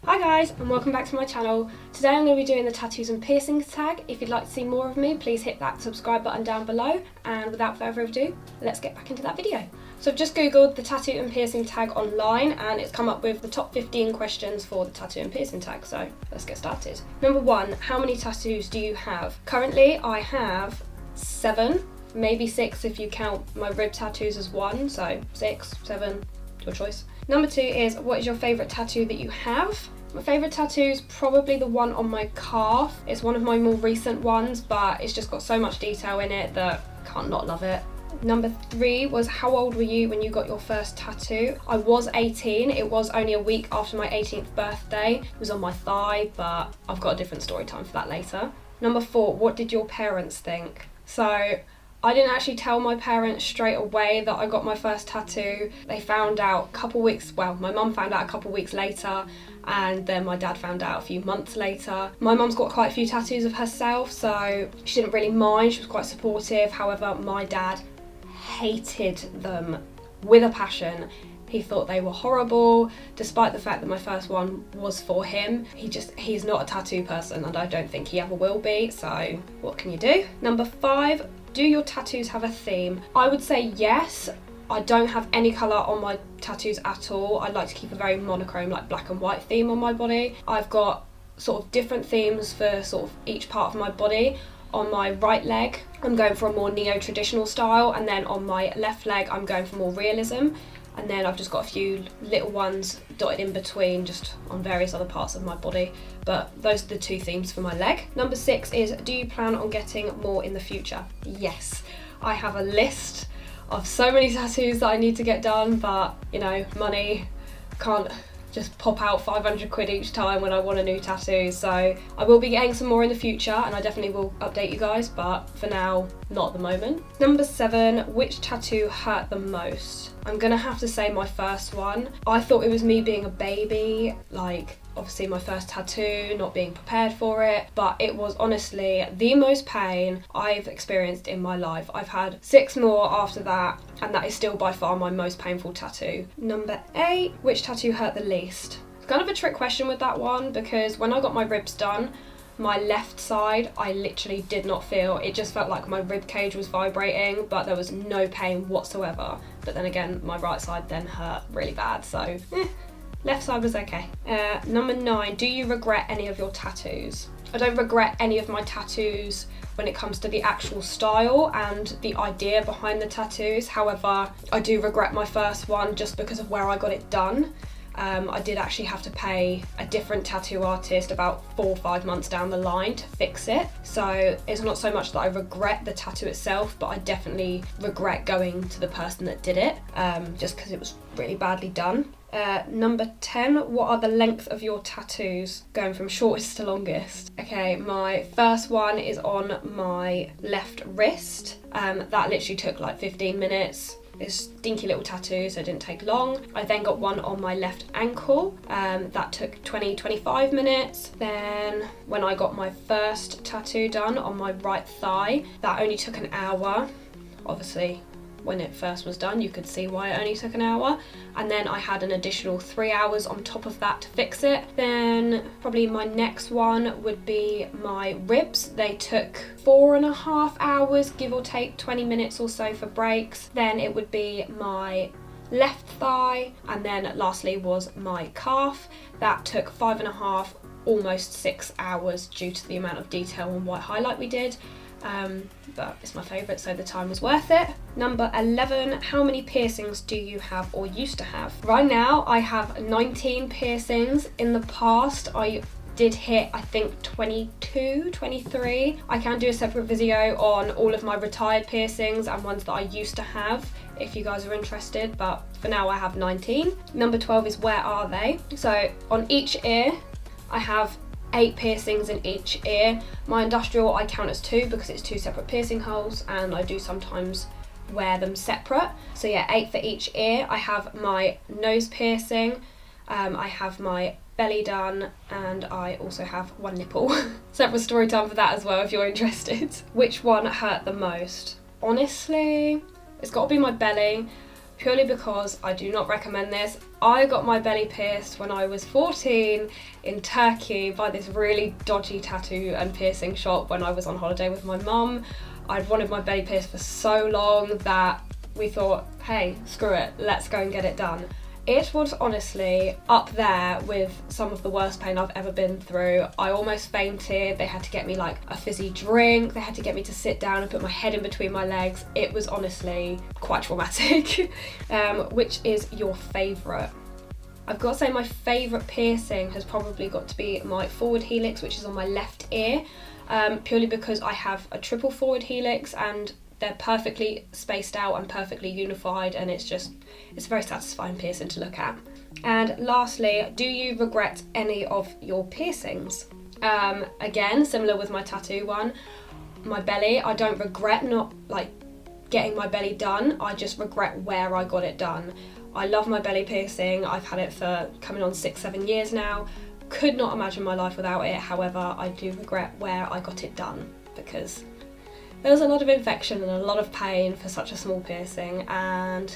Hi guys, and welcome back to my channel. Today I'm going to be doing the tattoos and piercings tag. If you'd like to see more of me, please hit that subscribe button down below, and without further ado, let's get back into that video. So I've just googled the tattoo and piercing tag online and it's come up with the top 15 questions for the tattoo and piercing tag, so let's get started. Number 1, how many tattoos do you have? Currently I have 7, maybe 6 if you count my rib tattoos as 1, so 6, 7, your choice. Number 2 is, what is your favourite tattoo that you have? My favourite tattoo is probably the one on my calf. It's one of my more recent ones, but it's just got so much detail in it that I can't not love it. Number 3 was, how old were you when you got your first tattoo? I was 18. It was only a week after my 18th birthday. It was on my thigh, but I've got a different story time for that later. Number 4, what did your parents think? So I didn't actually tell my parents straight away that I got my first tattoo. They found out my mum found out a couple weeks later, and then my dad found out a few months later. My mum's got quite a few tattoos of herself, so she didn't really mind, she was quite supportive. However, my dad hated them with a passion. He thought they were horrible, despite the fact that my first one was for him. He's not a tattoo person, and I don't think he ever will be, so what can you do? Number 5, do your tattoos have a theme? I would say yes. I don't have any colour on my tattoos at all. I like to keep a very monochrome, like black and white theme on my body. I've got sort of different themes for sort of each part of my body. On my right leg, I'm going for a more neo-traditional style, and then on my left leg, I'm going for more realism. And then I've just got a few little ones dotted in between, just on various other parts of my body. But those are the 2 themes for my leg. Number 6 is, do you plan on getting more in the future? Yes, I have a list of so many tattoos that I need to get done, but you know, money, can't just pop out 500 quid each time when I want a new tattoo. So I will be getting some more in the future, and I definitely will update you guys, but for now, not at the moment. Number 7, which tattoo hurt the most? I'm gonna have to say my first one. I thought it was me being a baby, like obviously my first tattoo, not being prepared for it, but it was honestly the most pain I've experienced in my life. I've had 6 more after that, and that is still by far my most painful tattoo. Number 8, which tattoo hurt the least? It's kind of a trick question with that one, because when I got my ribs done, my left side, I literally did not feel. It just felt like my rib cage was vibrating, but there was no pain whatsoever. But then again, my right side then hurt really bad, so left side was okay. Number 9, do you regret any of your tattoos? I don't regret any of my tattoos when it comes to the actual style and the idea behind the tattoos. However, I do regret my first one just because of where I got it done. I did actually have to pay a different tattoo artist about 4 or 5 months down the line to fix it. So it's not so much that I regret the tattoo itself, but I definitely regret going to the person that did it, just because it was really badly done. Number 10, what are the length of your tattoos? Going from shortest to longest. Okay, my first one is on my left wrist. That literally took like 15 minutes. It's a stinky little tattoo, so it didn't take long. I then got one on my left ankle. That took 20-25 minutes. Then when I got my first tattoo done on my right thigh, that only took an hour. Obviously, when it first was done, you could see why it only took an hour. And then I had an additional 3 hours on top of that to fix it. Then probably my next one would be my ribs. They took 4.5 hours, give or take 20 minutes or so for breaks. Then it would be my left thigh, and then lastly was my calf. That took 5.5, almost 6 hours due to the amount of detail and white highlight we did. But it's my favourite, so the time was worth it. Number 11, how many piercings do you have or used to have? Right now I have 19 piercings. In the past I did hit, I think, 22, 23. I can do a separate video on all of my retired piercings and ones that I used to have if you guys are interested, but for now I have 19. Number 12 is, where are they? So on each ear I have 8 piercings in each ear. My industrial I count as 2 because it's 2 separate piercing holes, and I do sometimes wear them separate. So yeah, 8 for each ear. I have my nose piercing, I have my belly done, and I also have one nipple. Separate story time for that as well if you're interested. Which one hurt the most? Honestly, it's got to be my belly. purely because I do not recommend this. I got my belly pierced when I was 14 in Turkey by this really dodgy tattoo and piercing shop when I was on holiday with my mum. I'd wanted my belly pierced for so long that we thought, hey, screw it, let's go and get it done. It was honestly up there with some of the worst pain I've ever been through. I almost fainted. They had to get me like a fizzy drink. They had to get me to sit down and put my head in between my legs. It was honestly quite traumatic. Which is your favourite? I've got to say my favourite piercing has probably got to be my forward helix, which is on my left ear, purely because I have a triple forward helix and they're perfectly spaced out and perfectly unified, and it's a very satisfying piercing to look at. And lastly, do you regret any of your piercings? Again, similar with my tattoo one, my belly, I don't regret not like getting my belly done, I just regret where I got it done. I love my belly piercing, I've had it for coming on 6-7 years now, could not imagine my life without it. However, I do regret where I got it done because there was a lot of infection and a lot of pain for such a small piercing. And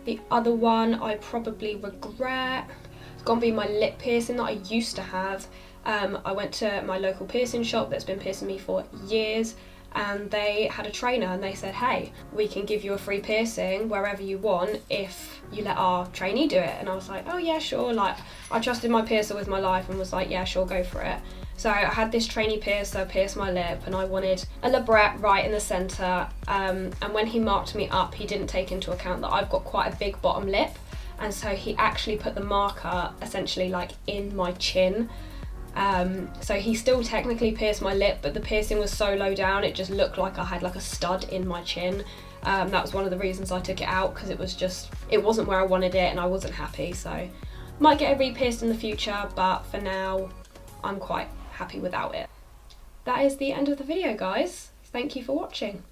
the other one I probably regret, it's gonna be my lip piercing that I used to have. I went to my local piercing shop that's been piercing me for years, and they had a trainer and they said, hey, we can give you a free piercing wherever you want if you let our trainee do it. And I was like, oh yeah, sure. Like, I trusted my piercer with my life and was like, yeah, sure, go for it. So I had this trainee piercer pierce my lip, and I wanted a labret right in the centre, and when he marked me up, he didn't take into account that I've got quite a big bottom lip, and so he actually put the marker essentially like in my chin. So he still technically pierced my lip, but the piercing was so low down it just looked like I had like a stud in my chin. That was one of the reasons I took it out, because it wasn't where I wanted it and I wasn't happy. So might get it re-pierced in the future, but for now I'm quite happy without it. That is the end of the video, guys. Thank you for watching.